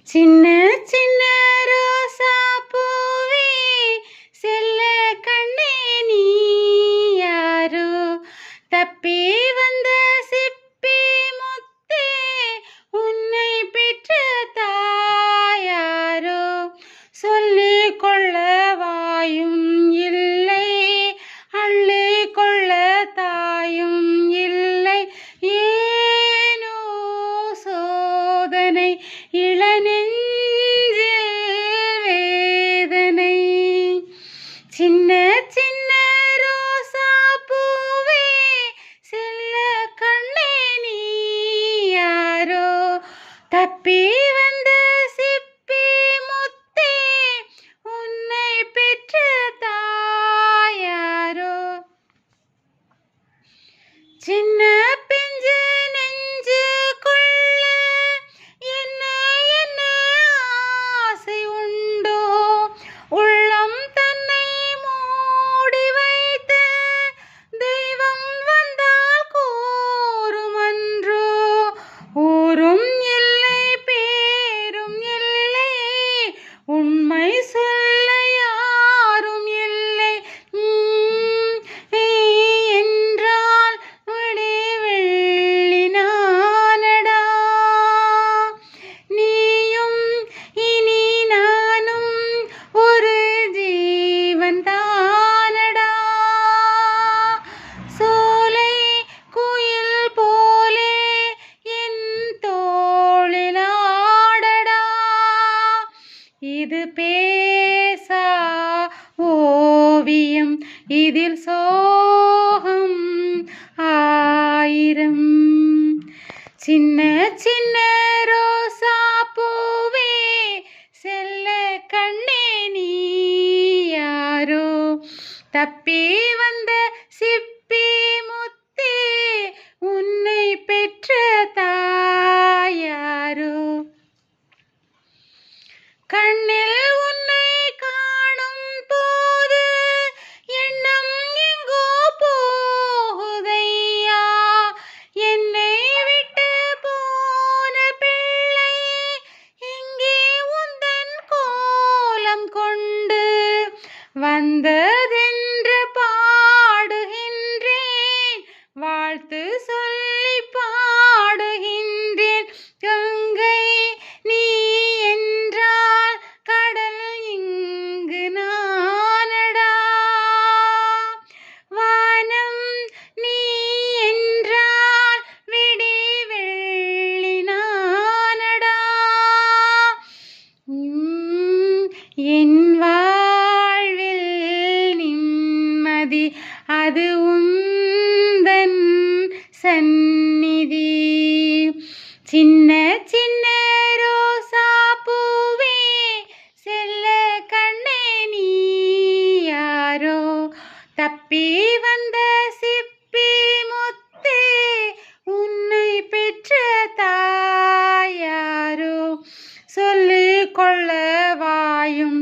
சின்ன சின்ன ரோசா பூவே செல்ல கண்ணே நீ யாரோ தப்பி வந்த சிப்பி முத்தே உன்னை பெற்ற தாயாரோ சொல்லிக் கொள்ள வாயும் இல்லை அள்ளிக் கொள்ள தாயும் இல்லை ஏனோ சோதனை இளநெஞ்சில் வேதனை சின்ன சின்ன ரோசா பூவே செல்ல கண்ணே நீ யாரோ தப்பி வந்த சிப்பி முத்தே உன்னை பெற்ற தாயாரோ சின்ன பிஞ்சு நெஞ்சுக்குள்ள என்ன என்ன ஆசை உண்டோ உள்ளம் தன்னை மூடி வைத்த தெய்வம் வந்தால் கூறுமன்றோ ஊரும் இல்லை பேரும் இல்லை உண்மை சொல்ல யாரும் இல்லை என்றால் வெள்ளி நானடா நீயும் இனி நானும் ஒரு ஜீவன் தானடா சோலை குயில் போலே என் தோளிலாடடா இது பேசா ஓவியம் இதில் சோகம் ஆயிரம் சின்ன சின்ன ரோசா பூவே செல்ல கண்ணே நீ யாரோ தப்பி வந்த சிப்பி முத்தே உன்னை பெற்ற தாயாரோ கண்ணில் உன்னை காணும் போது எண்ணம் எங்கோ போகுதையா என்னை விட்டு போன பிள்ளை எங்கே உந்தன் கோலம் கொண்டு வந்ததென்று பாடுகின்றேன் வாழ்த்து சொல்லி பாடுகின்றேன் கங்கை நீ என்றால் கடல் இங்கு நானடா வானம் நீ என்றால் விடி வெள்ளி நானடா என் வாழ்வில் நிம்மதி அது உந்தன் சந்நிதி சின்ன சின்ன ரோசா பூவே செல்ல கண்ணே நீ யாரோ தப்பி வந்த சிப்பி முத்தே உன்னை பெற்ற தாயாரோ சொல்லிக் கொள்ள வாயும்